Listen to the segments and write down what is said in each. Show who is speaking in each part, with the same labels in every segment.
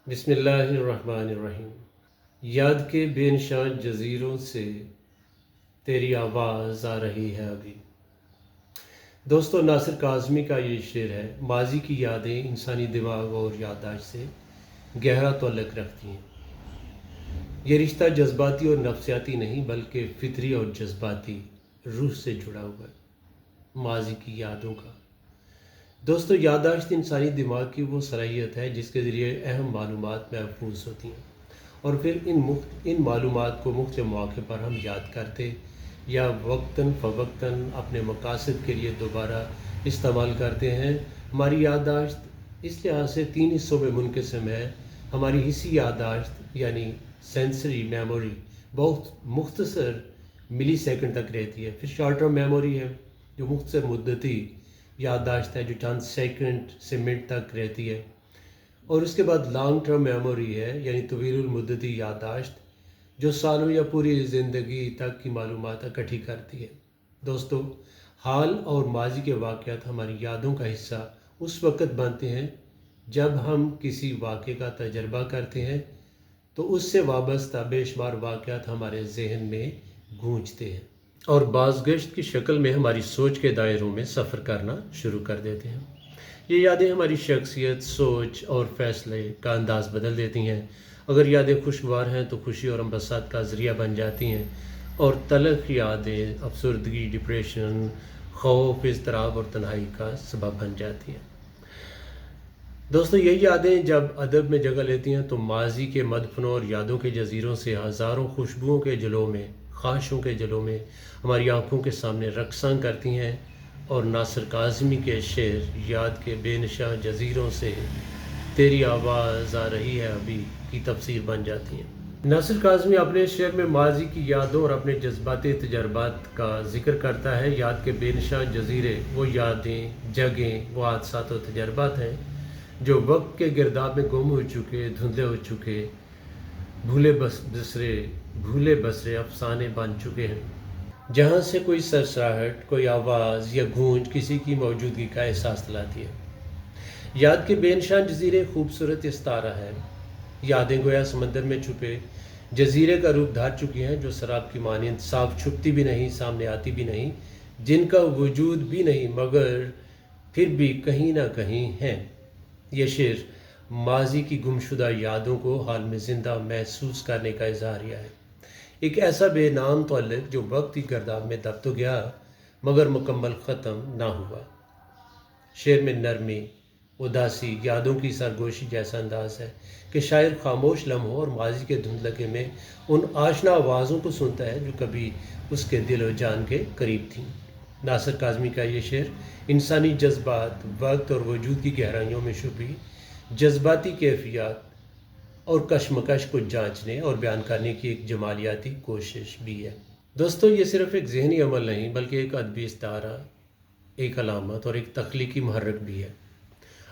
Speaker 1: बिस्मिल्लाहिर्रहमानिर्रहीम। याद के बेनशां जजीरों से तेरी आवाज़ आ रही है अभी। दोस्तों, नासिर काज़मी का ये शेर है। माजी की यादें इंसानी दिमाग और याददाश्त से गहरा ताल्लुक़ रखती हैं। ये रिश्ता जज्बाती और नफ्सियाती नहीं बल्कि फितरी और जज्बाती रूह से जुड़ा हुआ है। माजी की यादों का दोस्तों, याददाश्त इंसानी दिमाग की वो सलाहियत है जिसके ज़रिए अहम मालूमात महफूज होती हैं और फिर इन मालूमात को मुख्तलिफ मौक़े पर हम याद करते या वक्तन फ़वक्तन अपने मकासद के लिए दोबारा इस्तेमाल करते हैं। हमारी याददाश्त इस लिहाज से 3 हिस्सों में मुनक़सिम है। हमारी हिस्सी याददाश्त यानी सेंसरी मेमोरी बहुत मुख्तसर मिली सेकंड तक रहती है। फिर शॉर्ट टर्म मेमोरी है जो मुख्तसर मुद्दती याददाश्त है जो चंद सेकंड से मिनट तक रहती है। और उसके बाद लॉन्ग टर्म मेमोरी है यानी तवीलुल मुद्दती याददाश्त जो सालों या पूरी ज़िंदगी तक की मालूमात इकट्ठी करती है। दोस्तों, हाल और माजी के वाक़यात हमारी यादों का हिस्सा उस वक़्त बनते हैं जब हम किसी वाक़े का तजर्बा करते हैं तो उससे वाबस्ता बेशुमार वाक़यात हमारे जहन में गूंजते हैं और बाज़गश्त की शक्ल में हमारी सोच के दायरों में सफ़र करना शुरू कर देते हैं। ये यादें हमारी शख्सियत, सोच और फ़ैसले का अंदाज़ बदल देती हैं। अगर यादें खुशगवार हैं तो खुशी और अमबसात का ज़रिया बन जाती हैं और तलख़ यादें अफसरदगी, डिप्रेशन, खौफ, इज़्तिराब और तन्हाई का सबब बन जाती हैं। दोस्तों, यही यादें जब अदब में जगह लेती हैं तो माजी के मदफनों और यादों के जजीरों से हज़ारों खुशबुओं के जलों में, ख्वाहिशों के जलों में हमारी आँखों के सामने रक़्सां करती हैं और नासिर काज़मी के शेर याद के बेनशां जजीरों से तेरी आवाज़ आ रही है अभी की तफसीर बन जाती हैं। नासिर काज़मी अपने शेर में माजी की यादों और अपने जज्बाती तजर्बात का जिक्र करता है। याद के बेनशां जजीरे वो यादें, जगहें, वो हादसात और तजर्बात हैं जो वक्त के गिरदाब में गुम हो चुके, धुंधले हो चुके, भूले बसरे अफसाने बन चुके हैं, जहाँ से कोई सरसराहट, कोई आवाज़ या गूंज किसी की मौजूदगी का एहसास दिलाती है। याद के बेनशां जजीरे खूबसूरत इस्तारा है। यादें गोया समंदर में छुपे जजीरे का रूप धार चुकी हैं जो शराब की मानिंद साफ छुपती भी नहीं, सामने आती भी नहीं, जिनका वजूद भी नहीं मगर फिर भी कहीं ना कहीं हैं। ये शेर माजी की गुमशुदा यादों को हाल में ज़िंदा महसूस करने का इज़हारिया है। एक ऐसा बेनाम ताल्लुक़ जो वक्त की गर्दाब में दब तो गया मगर मुकम्मल ख़त्म ना हुआ। शेर में नरमी, उदासी, यादों की सरगोशी जैसा अंदाज़ है कि शायर खामोश लम्हों और माजी के धुंधलके में उन आशना आवाज़ों को सुनता है जो कभी उसके दिल और जान के करीब थीं। नासिर काज़मी का ये शेर इंसानी जज्बात, वक्त और वजूद की गहराइयों में छुपी जज्बाती कैफियत और कशमकश को जांचने और बयान करने की एक जमालियाती कोशिश भी है। दोस्तों, ये सिर्फ़ एक ज़हनी अमल नहीं बल्कि एक अदबी इस्तारा, एक अलामत और एक तख्लीकी महर्रक भी है।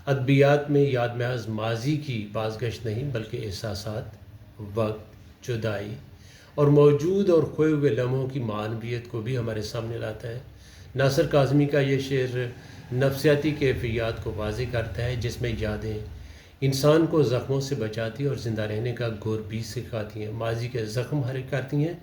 Speaker 1: अदबियात में याद महज माजी की बाज़गश्त नहीं बल्कि एहसासात, वक्त, जुदाई और मौजूद और खोए हुए लम्हों की मानवियत को भी हमारे सामने लाता है। नासिर काज़मी का ये शेर नफ्सियाती कैफियत को वाज़ेह करता है जिसमें यादें इंसान को ज़ख्मों से बचाती और ज़िंदा रहने का गुर भी सिखाती हैं। माजी के ज़ख्म हरे करती हैं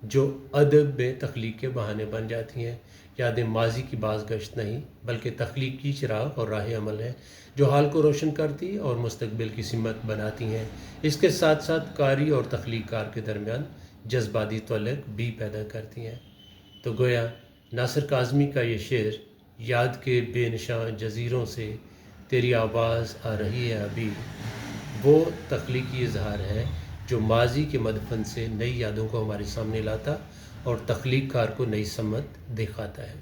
Speaker 1: जो अदब में तख्लीक के बहाने बन जाती हैं। यादें माजी की बाज़गश्त नहीं बल्कि तख्लीक की चिराग और राह अमल है जो हाल को रोशन करती और मुस्तकबिल की सिमत बनाती हैं। इसके साथ साथ कारी और तख्लीक कार के दरमियान जज्बाती ताल्लुक़ भी पैदा करती हैं। तो गोया नासिर काज़मी का ये शेर याद के बेनशां जजीरों से तेरी आवाज़ आ रही है अभी वो तख्लीकी इजहार है जो माजी के मदफन से नई यादों को हमारे सामने लाता और तख्लीक कार को नई समत दिखाता है।